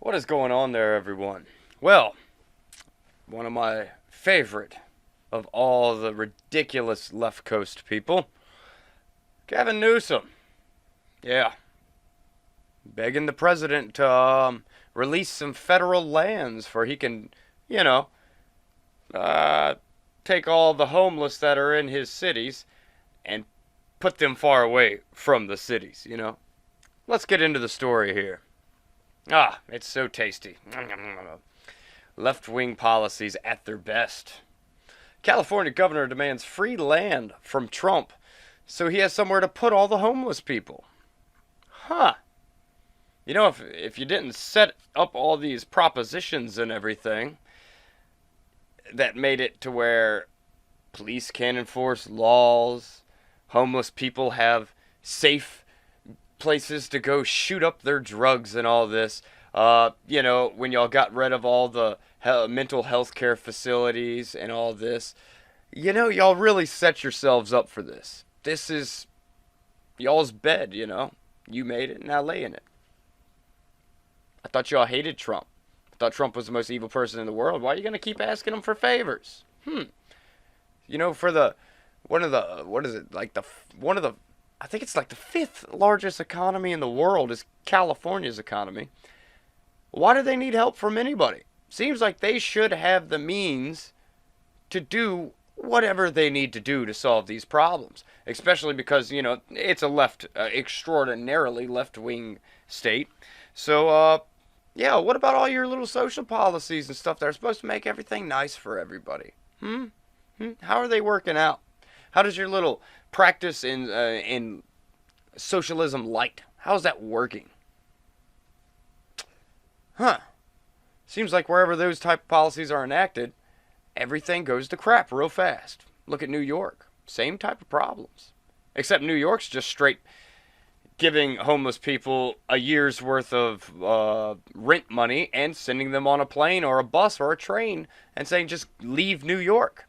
What is going on there, everyone? Well, one of my favorite of all the ridiculous left coast people, Gavin Newsom. Yeah, begging the president to release some federal lands for he can, you know, uh, take all the homeless that are in his cities and put them far away from the cities. Let's get into the story here. Ah, it's so tasty. Left-wing policies at their best. California governor demands free land from Trump so he has somewhere to put all the homeless people. Huh. If you didn't set up all these propositions and everything that made it to where police can't enforce laws, homeless people have safe places to go shoot up their drugs and all this. When y'all got rid of all the mental health care facilities and all this, y'all really set yourselves up for this. This is y'all's bed, You made it, now lay in it. I thought y'all hated Trump. I thought Trump was the most evil person in the world. Why are you going to keep asking him for favors? For I think it's like the fifth largest economy in the world is California's economy. Why do they need help from anybody? Seems like they should have the means to do whatever they need to do to solve these problems. Especially because, it's a extraordinarily left-wing state. So, what about all your little social policies and stuff that are supposed to make everything nice for everybody? How are they working out? How does your little practice in socialism light? How's that working? Seems like wherever those type of policies are enacted, everything goes to crap real fast. Look at New York. Same type of problems. Except New York's just straight giving homeless people a year's worth of rent money and sending them on a plane or a bus or a train and saying just leave New York.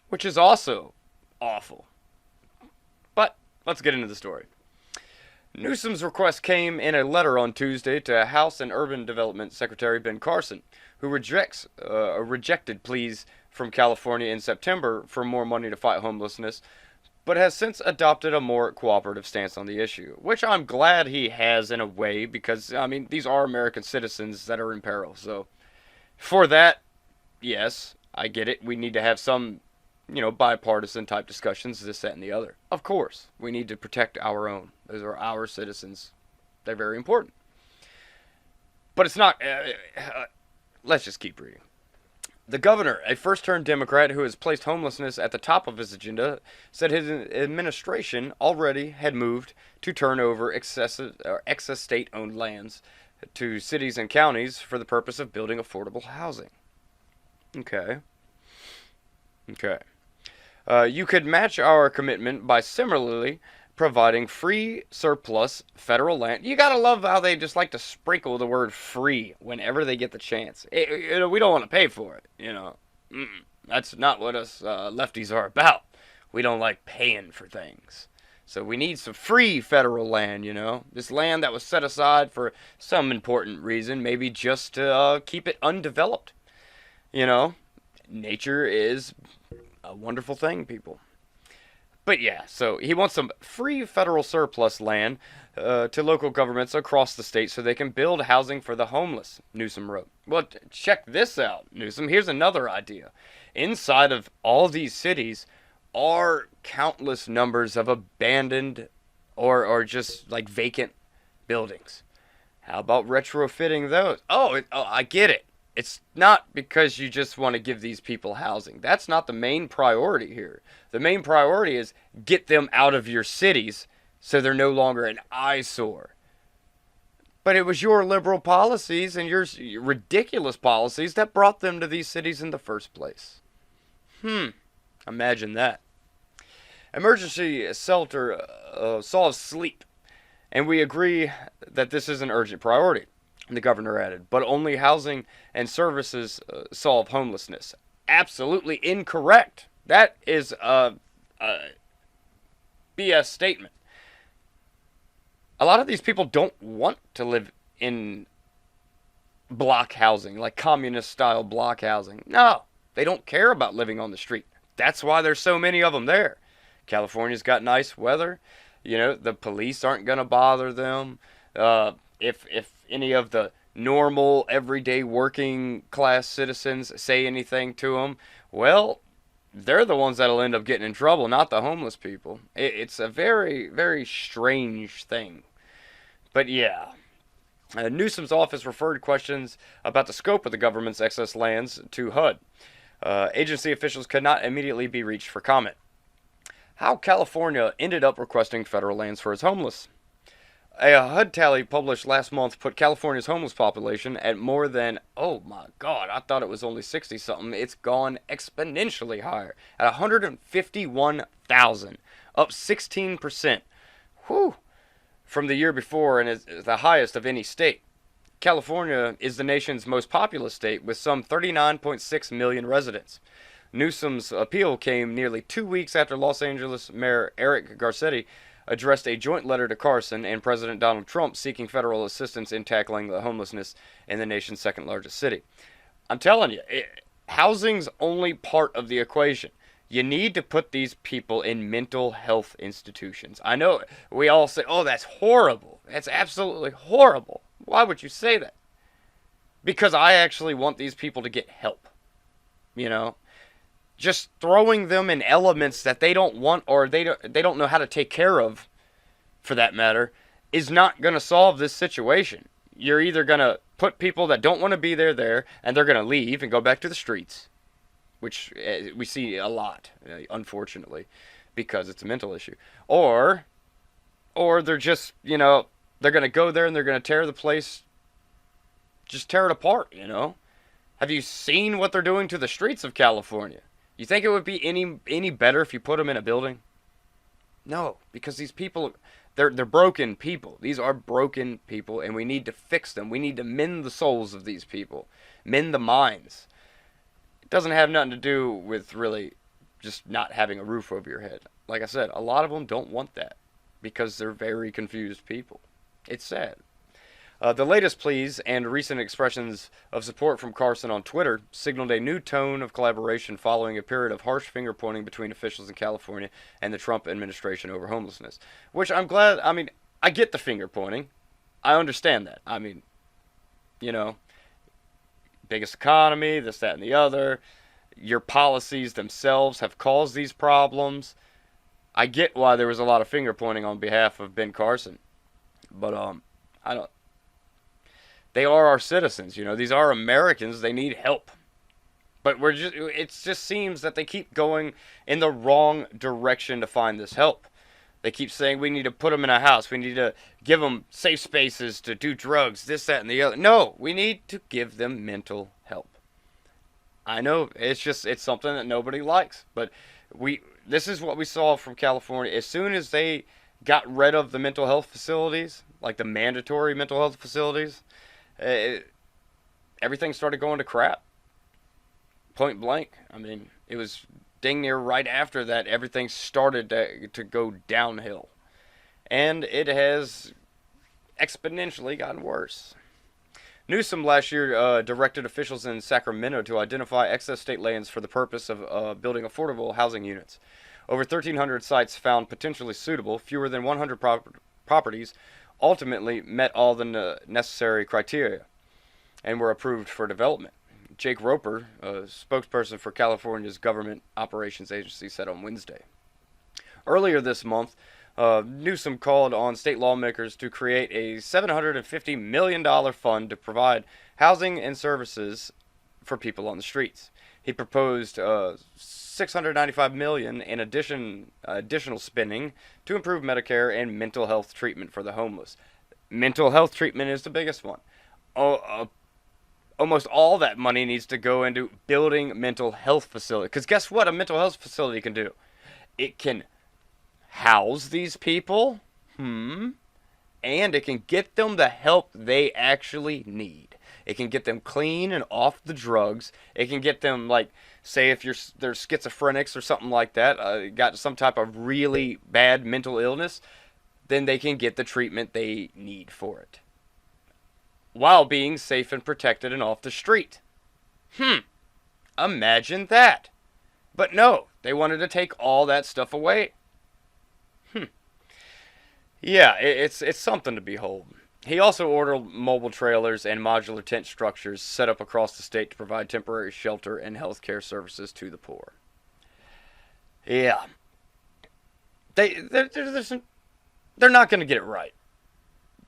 Which is also awful. But let's get into the story. Newsom's request came in a letter on Tuesday to House and Urban Development Secretary Ben Carson, who rejected pleas from California in September for more money to fight homelessness, but has since adopted a more cooperative stance on the issue, which I'm glad he has in a way because, these are American citizens that are in peril. So for that, yes, I get it. We need to have some bipartisan type discussions, this, that, and the other. Of course, we need to protect our own. Those are our citizens. They're very important. But it's not... let's just keep reading. The governor, a first-term Democrat who has placed homelessness at the top of his agenda, said his administration already had moved to turn over excess state-owned lands to cities and counties for the purpose of building affordable housing. Okay. You could match our commitment by similarly providing free surplus federal land. You gotta love how they just like to sprinkle the word free whenever they get the chance. We don't want to pay for it, That's not what us lefties are about. We don't like paying for things. So we need some free federal land, This land that was set aside for some important reason, maybe just to keep it undeveloped. Nature is a wonderful thing, people. But yeah, so he wants some free federal surplus land to local governments across the state so they can build housing for the homeless, Newsome wrote. Well, check this out, Newsome. Here's another idea. Inside of all these cities are countless numbers of abandoned or just like vacant buildings. How about retrofitting those? I get it. It's not because you just want to give these people housing. That's not the main priority here. The main priority is get them out of your cities so they're no longer an eyesore. But it was your liberal policies and your ridiculous policies that brought them to these cities in the first place. Imagine that. Emergency shelter solves sleep. And we agree that this is an urgent priority, the governor added, but only housing and services solve homelessness. Absolutely incorrect. That is a BS statement. A lot of these people don't want to live in block housing, like communist style block housing. No, they don't care about living on the street. That's why there's so many of them there. California's got nice weather. You know, the police aren't going to bother them. If any of the normal, everyday working class citizens say anything to them, well, they're the ones that'll end up getting in trouble, not the homeless people. It's a very, very strange thing. But yeah, Newsom's office referred questions about the scope of the government's excess lands to HUD. Agency officials could not immediately be reached for comment. How California ended up requesting federal lands for its homeless. A HUD tally published last month put California's homeless population at more than, oh my God, I thought it was only 60 something. It's gone exponentially higher at 151,000, up 16%. Whew. From the year before, and is the highest of any state. California is the nation's most populous state with some 39.6 million residents. Newsom's appeal came nearly 2 weeks after Los Angeles Mayor Eric Garcetti addressed a joint letter to Carson and President Donald Trump seeking federal assistance in tackling the homelessness in the nation's second largest city. I'm telling you, housing's only part of the equation. You need to put these people in mental health institutions. I know we all say, oh, that's horrible. That's absolutely horrible. Why would you say that? Because I actually want these people to get help. You know? Just throwing them in elements that they don't want or they don't know how to take care of, for that matter, is not going to solve this situation. You're either going to put people that don't want to be there, and they're going to leave and go back to the streets, which we see a lot, unfortunately, because it's a mental issue. Or they're just, you know, they're going to go there and they're going to tear the place, just tear it apart, you know. Have you seen what they're doing to the streets of California? You think it would be any better if you put them in a building? No, because these people, they're broken people. These are broken people, and we need to fix them. We need to mend the souls of these people, mend the minds. It doesn't have nothing to do with really just not having a roof over your head. Like I said, a lot of them don't want that because they're very confused people. It's sad. The latest pleas and recent expressions of support from Carson on Twitter signaled a new tone of collaboration following a period of harsh finger-pointing between officials in California and the Trump administration over homelessness. Which I'm glad, I mean, I get the finger-pointing. I understand that. I mean, you know, biggest economy, this, that, and the other. Your policies themselves have caused these problems. I get why there was a lot of finger-pointing on behalf of Ben Carson. But, I don't... They are our citizens, you know. These are Americans. They need help. But it just seems that they keep going in the wrong direction to find this help. They keep saying we need to put them in a house. We need to give them safe spaces to do drugs, this, that, and the other. No, we need to give them mental help. I know it's something that nobody likes. But this is what we saw from California. As soon as they got rid of the mental health facilities, like the mandatory mental health facilities, everything started going to crap. Point blank. I mean, it was dang near right after that everything started to go downhill. And it has exponentially gotten worse. Newsome last year directed officials in Sacramento to identify excess state lands for the purpose of building affordable housing units. Over 1,300 sites found potentially suitable. Fewer than 100 properties ultimately met all the necessary criteria and were approved for development. Jake Roper, a spokesperson for California's Government Operations Agency, said on Wednesday. Earlier this month, Newsome called on state lawmakers to create a $750 million fund to provide housing and services for people on the streets. He proposed $695 million in additional spending to improve Medicare and mental health treatment for the homeless. Mental health treatment is the biggest one. Almost all that money needs to go into building mental health facilities. Because guess what a mental health facility can do? It can house these people, and it can get them the help they actually need. It can get them clean and off the drugs. It can get them, like, say if they're schizophrenics or something like that, got some type of really bad mental illness, then they can get the treatment they need for it. while being safe and protected and off the street. Imagine that. But no, they wanted to take all that stuff away. Yeah, it's something to behold. He also ordered mobile trailers and modular tent structures set up across the state to provide temporary shelter and health care services to the poor. Yeah, they're not going to get it right.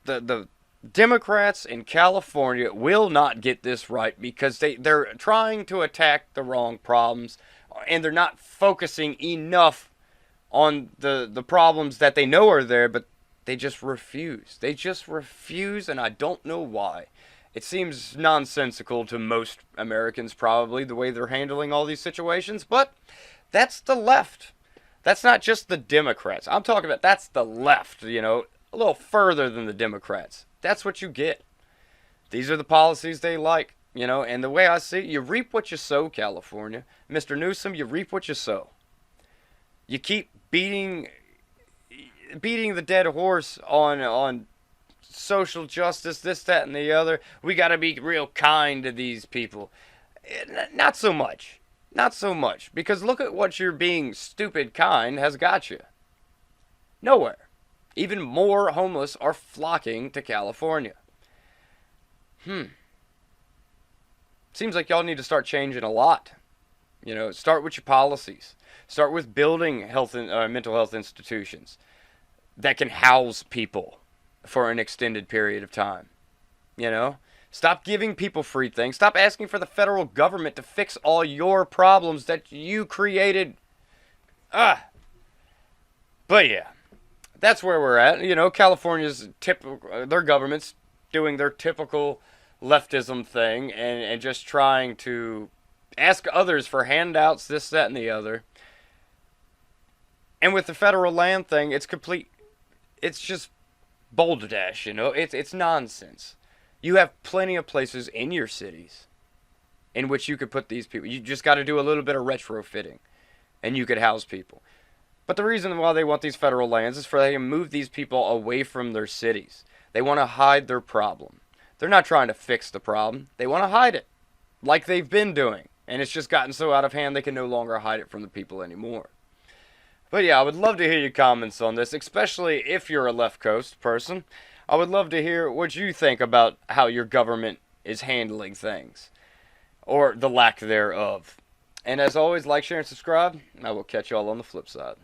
The Democrats in California will not get this right because they're trying to attack the wrong problems, and they're not focusing enough on the problems that they know are there, but they just refuse. They just refuse, and I don't know why. It seems nonsensical to most Americans, probably, the way they're handling all these situations, but that's the left. That's not just the Democrats. I'm talking about that's the left, a little further than the Democrats. That's what you get. These are the policies they like, and the way I see it, you reap what you sow, California. Mr. Newsome, you reap what you sow. You keep beating the dead horse on social justice, this, that, and the other. We got to be real kind to these people. Not so much. Not so much. Because look at what your being stupid kind has got you. Nowhere. Even more homeless are flocking to California. Seems like y'all need to start changing a lot. Start with your policies. Start with building mental health institutions that can house people for an extended period of time. Stop giving people free things. Stop asking for the federal government to fix all your problems that you created. But yeah, that's where we're at. California's their government's doing their typical leftism thing and just trying to ask others for handouts, this, that, and the other. And with the federal land thing, it's just balderdash, It's nonsense. You have plenty of places in your cities in which you could put these people. You just got to do a little bit of retrofitting, and you could house people. But the reason why they want these federal lands is for they can move these people away from their cities. They want to hide their problem. They're not trying to fix the problem. They want to hide it, like they've been doing. And it's just gotten so out of hand they can no longer hide it from the people anymore. But yeah, I would love to hear your comments on this, especially if you're a left coast person. I would love to hear what you think about how your government is handling things, or the lack thereof. And as always, like, share, and subscribe. I will catch you all on the flip side.